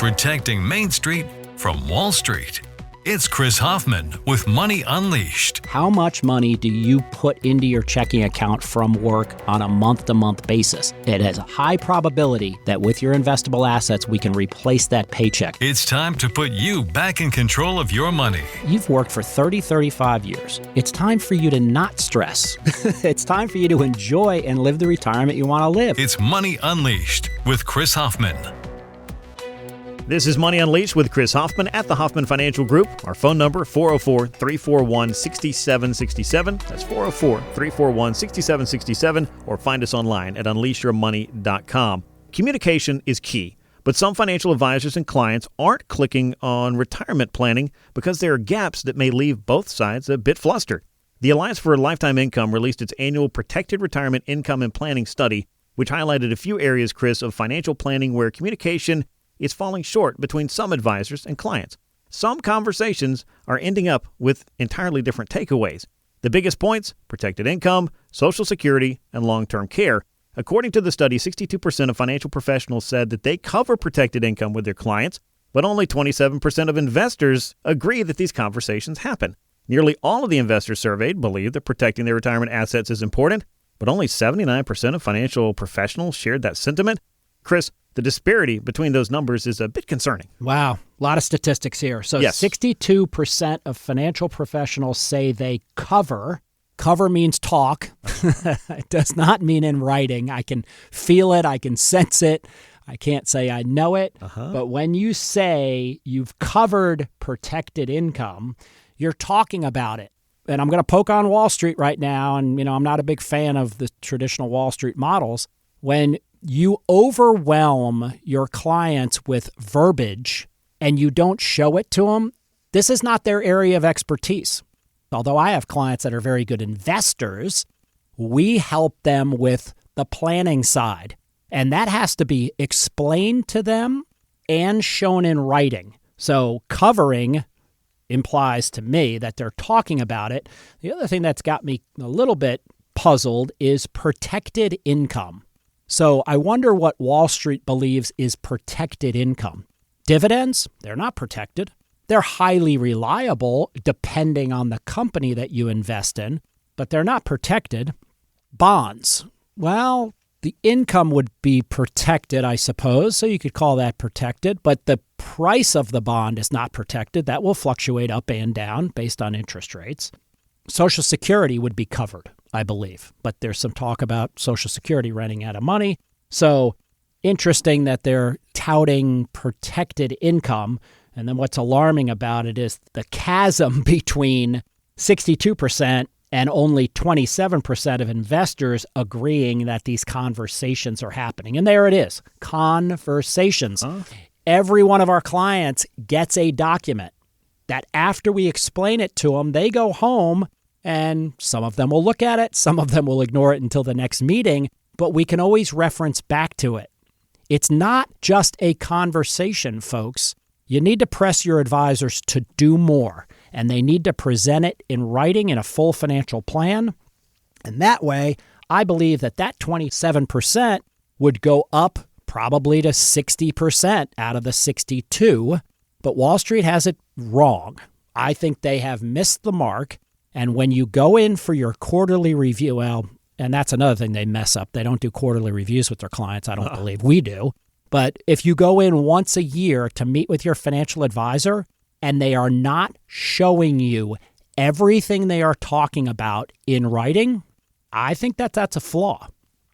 protecting Main Street from Wall Street. It's Chris Hoffman with Money Unleashed. How much money do you put into your checking account from work on a month-to-month basis? It has a high probability that with your investable assets, we can replace that paycheck. It's time to put you back in control of your money. You've worked for 30, 35 years. It's time for you to not stress. It's time for you to enjoy and live the retirement you want to live. It's Money Unleashed with Chris Hoffman. This is Money Unleashed with Chris Hoffman at the Hoffman Financial Group. Our phone number, 404-341-6767. That's 404-341-6767. Or find us online at unleashyourmoney.com. Communication is key, but some financial advisors and clients aren't clicking on retirement planning because there are gaps that may leave both sides a bit flustered. The Alliance for Lifetime Income released its annual Protected Retirement Income and Planning Study, which highlighted a few areas, Chris, of financial planning where communication is falling short between some advisors and clients. Some conversations are ending up with entirely different takeaways. The biggest points: protected income, Social Security, and long-term care. According to the study, 62% of financial professionals said that they cover protected income with their clients, but only 27% of investors agree that these conversations happen. Nearly all of the investors surveyed believe that protecting their retirement assets is important, but only 79% of financial professionals shared that sentiment. Chris, the disparity between those numbers is a bit concerning. Wow. A lot of statistics here. So yes. 62% of financial professionals say they cover. Cover means talk. It does not mean in writing. I can feel it. I can sense it. I can't say I know it. But when you say you've covered protected income, you're talking about it. And I'm going to poke on Wall Street right now. And, I'm not a big fan of the traditional Wall Street models. When you overwhelm your clients with verbiage and you don't show it to them, this is not their area of expertise. Although I have clients that are very good investors, we help them with the planning side. And that has to be explained to them and shown in writing. So covering implies to me that they're talking about it. The other thing that's got me a little bit puzzled is protected income. So I wonder what Wall Street believes is protected income. Dividends, they're not protected. They're highly reliable depending on the company that you invest in, but they're not protected. Bonds, well, the income would be protected, I suppose, so you could call that protected, but the price of the bond is not protected. That will fluctuate up and down based on interest rates. Social Security would be covered, I believe, but there's some talk about Social Security running out of money. So interesting that they're touting protected income. And then what's alarming about it is the chasm between 62% and only 27% of investors agreeing that these conversations are happening. And there it is, conversations. Every one of our clients gets a document that after we explain it to them, they go home and some of them will look at it, some of them will ignore it until the next meeting, but we can always reference back to it. It's not just a conversation, folks. You need to press your advisors to do more, and they need to present it in writing in a full financial plan. And that way, I believe that 27% would go up probably to 60% out of the 62, but Wall Street has it wrong. I think they have missed the mark. And when you go in for your quarterly review, well, and that's another thing they mess up. They don't do quarterly reviews with their clients. I don't believe we do. But if you go in once a year to meet with your financial advisor and they are not showing you everything they are talking about in writing, I think that's a flaw.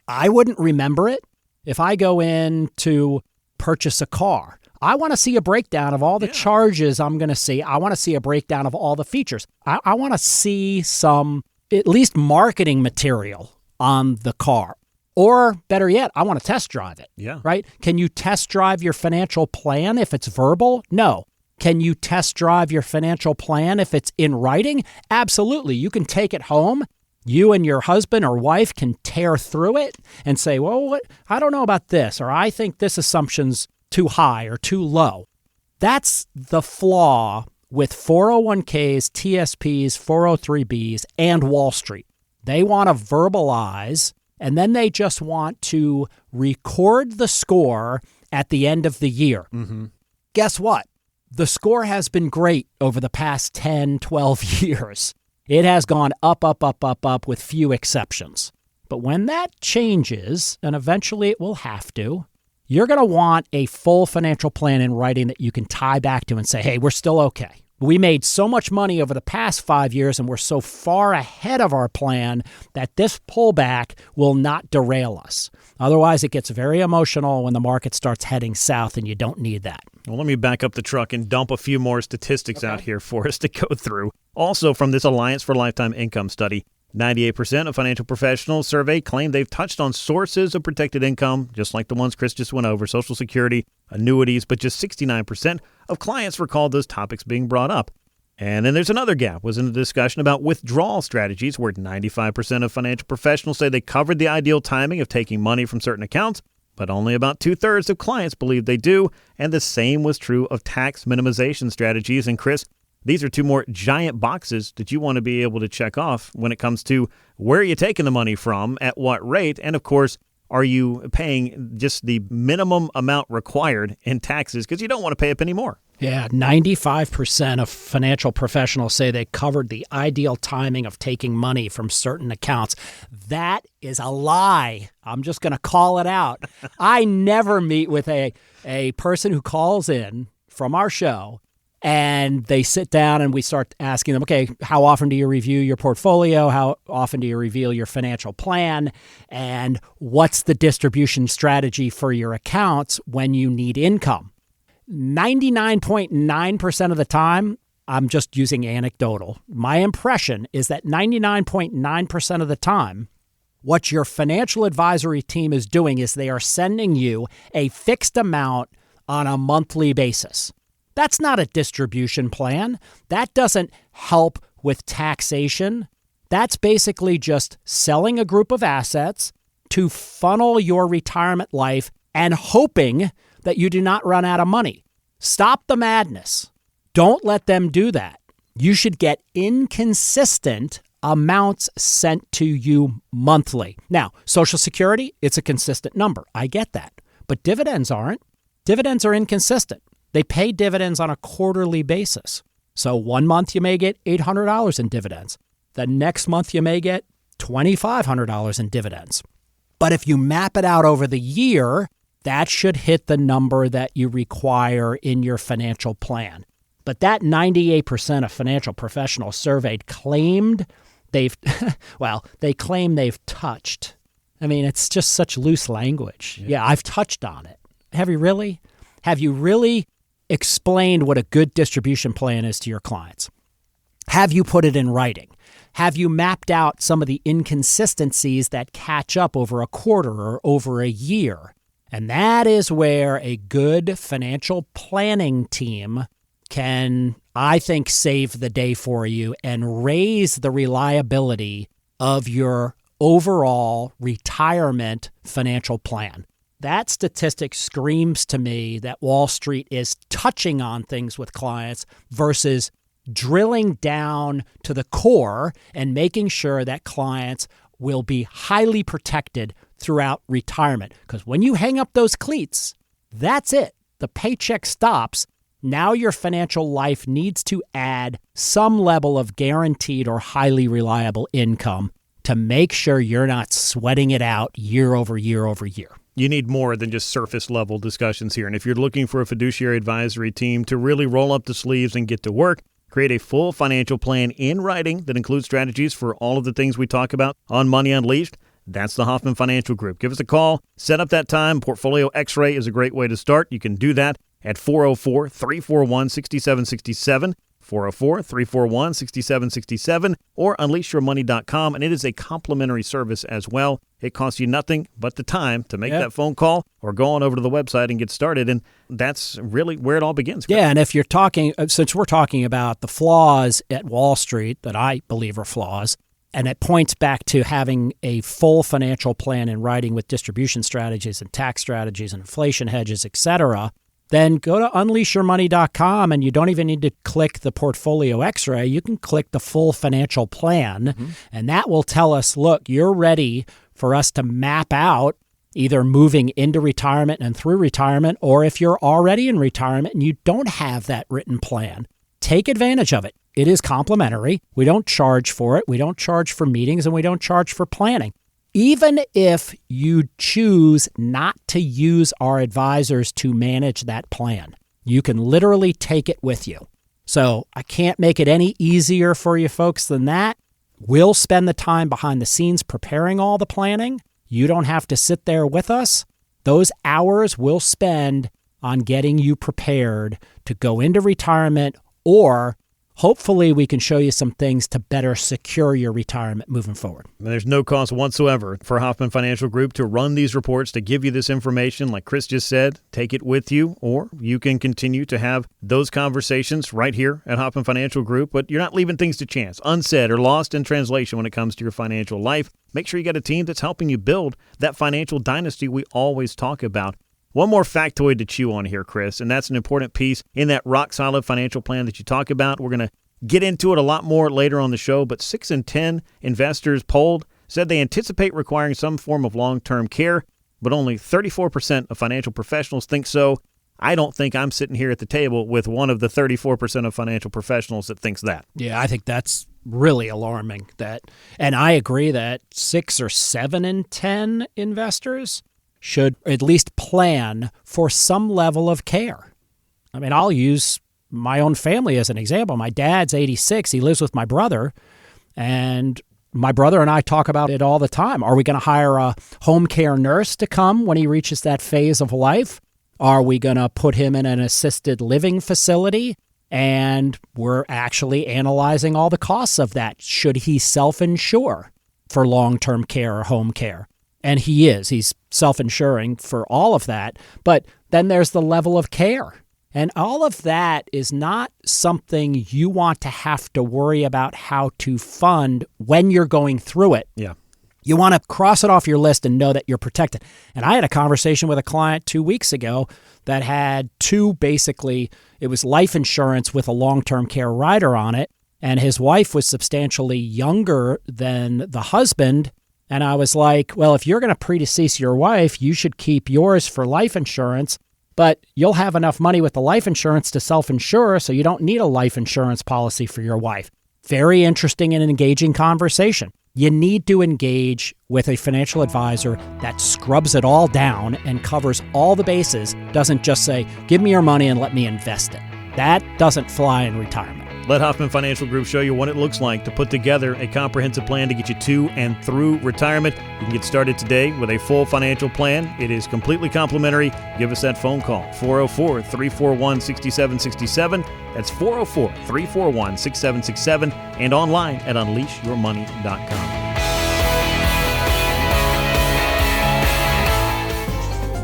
I wouldn't remember it. If I go in to purchase a car, I want to see a breakdown of all the charges I'm going to see. I want to see a breakdown of all the features. I want to see some, at least marketing material on the car. Or better yet, I want to test drive it. Yeah. Right? Can you test drive your financial plan if it's verbal? No. Can you test drive your financial plan if it's in writing? Absolutely. You can take it home. You and your husband or wife can tear through it and say, well, I don't know about this, or I think this assumption's too high or too low. That's the flaw with 401ks, TSPs, 403bs, and Wall Street. They want to verbalize, and then they just want to record the score at the end of the year. Guess what? The score has been great over the past 10, 12 years. It has gone up, up, up, up, up with few exceptions. But when that changes, and eventually it will have to, you're going to want a full financial plan in writing that you can tie back to and say, hey, we're still okay. We made so much money over the past 5 years and we're so far ahead of our plan that this pullback will not derail us. Otherwise, it gets very emotional when the market starts heading south, and you don't need that. Well, let me back up the truck and dump a few more statistics out here for us to go through. Also, from this Alliance for Lifetime Income study, 98% of financial professionals surveyed claim they've touched on sources of protected income, just like the ones Chris just went over, Social Security, annuities, but just 69% of clients recalled those topics being brought up. And then there's another gap, was in the discussion about withdrawal strategies, where 95% of financial professionals say they covered the ideal timing of taking money from certain accounts, but only about 2/3 of clients believe they do, and the same was true of tax minimization strategies. And Chris, these are two more giant boxes that you want to be able to check off when it comes to where you're taking the money from, at what rate, and of course, are you paying just the minimum amount required in taxes, because you don't want to pay up any more. Yeah, 95% of financial professionals say they covered the ideal timing of taking money from certain accounts. That is a lie. I'm just going to call it out. I never meet with a person who calls in from our show and they sit down and we start asking them, okay, how often do you review your portfolio? How often do you review your financial plan? And what's the distribution strategy for your accounts when you need income? 99.9% of the time, I'm just using anecdotal. My impression is that 99.9% of the time, what your financial advisory team is doing is they are sending you a fixed amount on a monthly basis. That's not a distribution plan. That doesn't help with taxation. That's basically just selling a group of assets to funnel your retirement life and hoping that you do not run out of money. Stop the madness. Don't let them do that. You should get inconsistent amounts sent to you monthly. Now, Social Security, it's a consistent number. I get that. But dividends aren't. Dividends are inconsistent. They pay dividends on a quarterly basis. So 1 month you may get $800 in dividends. The next month you may get $2,500 in dividends. But if you map it out over the year, that should hit the number that you require in your financial plan. But that 98% of financial professionals surveyed claimed they claim they've touched. I mean, it's just such loose language. Yeah, I've touched on it. Have you really? Have you really explained what a good distribution plan is to your clients? Have you put it in writing? Have you mapped out some of the inconsistencies that catch up over a quarter or over a year? And that is where a good financial planning team can, I think, save the day for you and raise the reliability of your overall retirement financial plan. That statistic screams to me that Wall Street is touching on things with clients versus drilling down to the core and making sure that clients will be highly protected throughout retirement. Because when you hang up those cleats, that's it. The paycheck stops. Now your financial life needs to add some level of guaranteed or highly reliable income to make sure you're not sweating it out year over year over year. You need more than just surface level discussions here. And if you're looking for a fiduciary advisory team to really roll up the sleeves and get to work, create a full financial plan in writing that includes strategies for all of the things we talk about on Money Unleashed, that's the Hoffman Financial Group. Give us a call. Set up that time. Portfolio X-ray is a great way to start. You can do that at 404-341-6767, 404-341-6767, or unleashyourmoney.com. And it is a complimentary service as well. It costs you nothing but the time to make that phone call or go on over to the website and get started. And that's really where it all begins. Yeah, and if you're talking, since we're talking about the flaws at Wall Street that I believe are flaws, and it points back to having a full financial plan in writing with distribution strategies and tax strategies and inflation hedges, et cetera, then go to unleashyourmoney.com, and you don't even need to click the portfolio X-ray. You can click the full financial plan, and that will tell us, look, you're ready for us to map out either moving into retirement and through retirement, or if you're already in retirement and you don't have that written plan, take advantage of it. It is complimentary. We don't charge for it. We don't charge for meetings, and we don't charge for planning. Even if you choose not to use our advisors to manage that plan, you can literally take it with you. So I can't make it any easier for you folks than that. We'll spend the time behind the scenes preparing all the planning. You don't have to sit there with us. Those hours we'll spend on getting you prepared to go into retirement, or hopefully we can show you some things to better secure your retirement moving forward. And there's no cost whatsoever for Hoffman Financial Group to run these reports, to give you this information. Like Chris just said, take it with you, or you can continue to have those conversations right here at Hoffman Financial Group, but you're not leaving things to chance, unsaid, or lost in translation when it comes to your financial life. Make sure you got a team that's helping you build that financial dynasty we always talk about. One more factoid to chew on here, Chris, and that's an important piece in that rock-solid financial plan that you talk about. We're going to get into it a lot more later on the show, but 6 in 10 investors polled said they anticipate requiring some form of long-term care, but only 34% of financial professionals think so. I don't think I'm sitting here at the table with one of the 34% of financial professionals that thinks that. Yeah, I think that's really alarming. And I agree that 6 or 7 in 10 investors should at least plan for some level of care. I mean, I'll use my own family as an example. My dad's 86. He lives with my brother, and my brother and I talk about it all the time. Are we going to hire a home care nurse to come when he reaches that phase of life? Are we going to put him in an assisted living facility? And we're actually analyzing all the costs of that. Should he self-insure for long-term care or home care? And he is. He's self-insuring for all of that. But then there's the level of care. And all of that is not something you want to have to worry about how to fund when you're going through it. Yeah. You want to cross it off your list and know that you're protected. And I had a conversation with a client 2 weeks ago that had it was life insurance with a long-term care rider on it. And his wife was substantially younger than the husband. And I was like, well, if you're going to predecease your wife, you should keep yours for life insurance, but you'll have enough money with the life insurance to self-insure, so you don't need a life insurance policy for your wife. Very interesting and engaging conversation. You need to engage with a financial advisor that scrubs it all down and covers all the bases, doesn't just say, give me your money and let me invest it. That doesn't fly in retirement. Let Hoffman Financial Group show you what it looks like to put together a comprehensive plan to get you to and through retirement. You can get started today with a full financial plan. It is completely complimentary. Give us that phone call, 404-341-6767. That's 404-341-6767, and online at unleashyourmoney.com.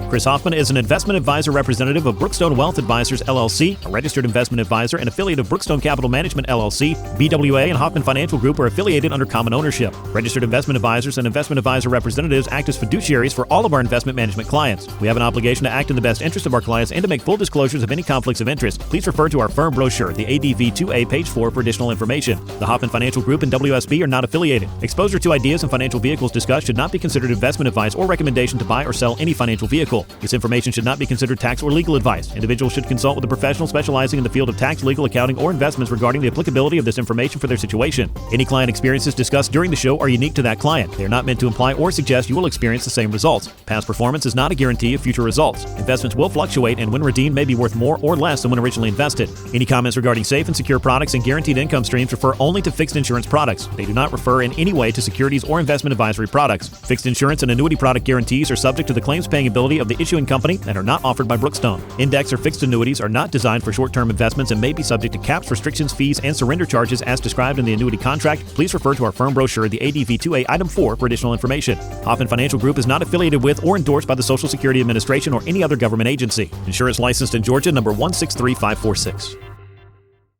Chris Hoffman is an investment advisor representative of Brookstone Wealth Advisors, LLC, a registered investment advisor and affiliate of Brookstone Capital Management, LLC. BWA and Hoffman Financial Group are affiliated under common ownership. Registered investment advisors and investment advisor representatives act as fiduciaries for all of our investment management clients. We have an obligation to act in the best interest of our clients and to make full disclosures of any conflicts of interest. Please refer to our firm brochure, the ADV 2A, page 4, for additional information. The Hoffman Financial Group and WSB are not affiliated. Exposure to ideas and financial vehicles discussed should not be considered investment advice or recommendation to buy or sell any financial vehicle. This information should not be considered tax or legal advice. Individuals should consult with a professional specializing in the field of tax, legal, accounting, or investments regarding the applicability of this information for their situation. Any client experiences discussed during the show are unique to that client. They are not meant to imply or suggest you will experience the same results. Past performance is not a guarantee of future results. Investments will fluctuate, and when redeemed may be worth more or less than when originally invested. Any comments regarding safe and secure products and guaranteed income streams refer only to fixed insurance products. They do not refer in any way to securities or investment advisory products. Fixed insurance and annuity product guarantees are subject to the claims paying ability of the issuing company and are not offered by Brookstone. Index or fixed annuities are not designed for short-term investments and may be subject to caps, restrictions, fees, and surrender charges as described in the annuity contract. Please refer to our firm brochure, the ADV 2A, item 4, for additional information. Hoffman Financial Group is not affiliated with or endorsed by the Social Security Administration or any other government agency. Insurance licensed in Georgia, number 163546.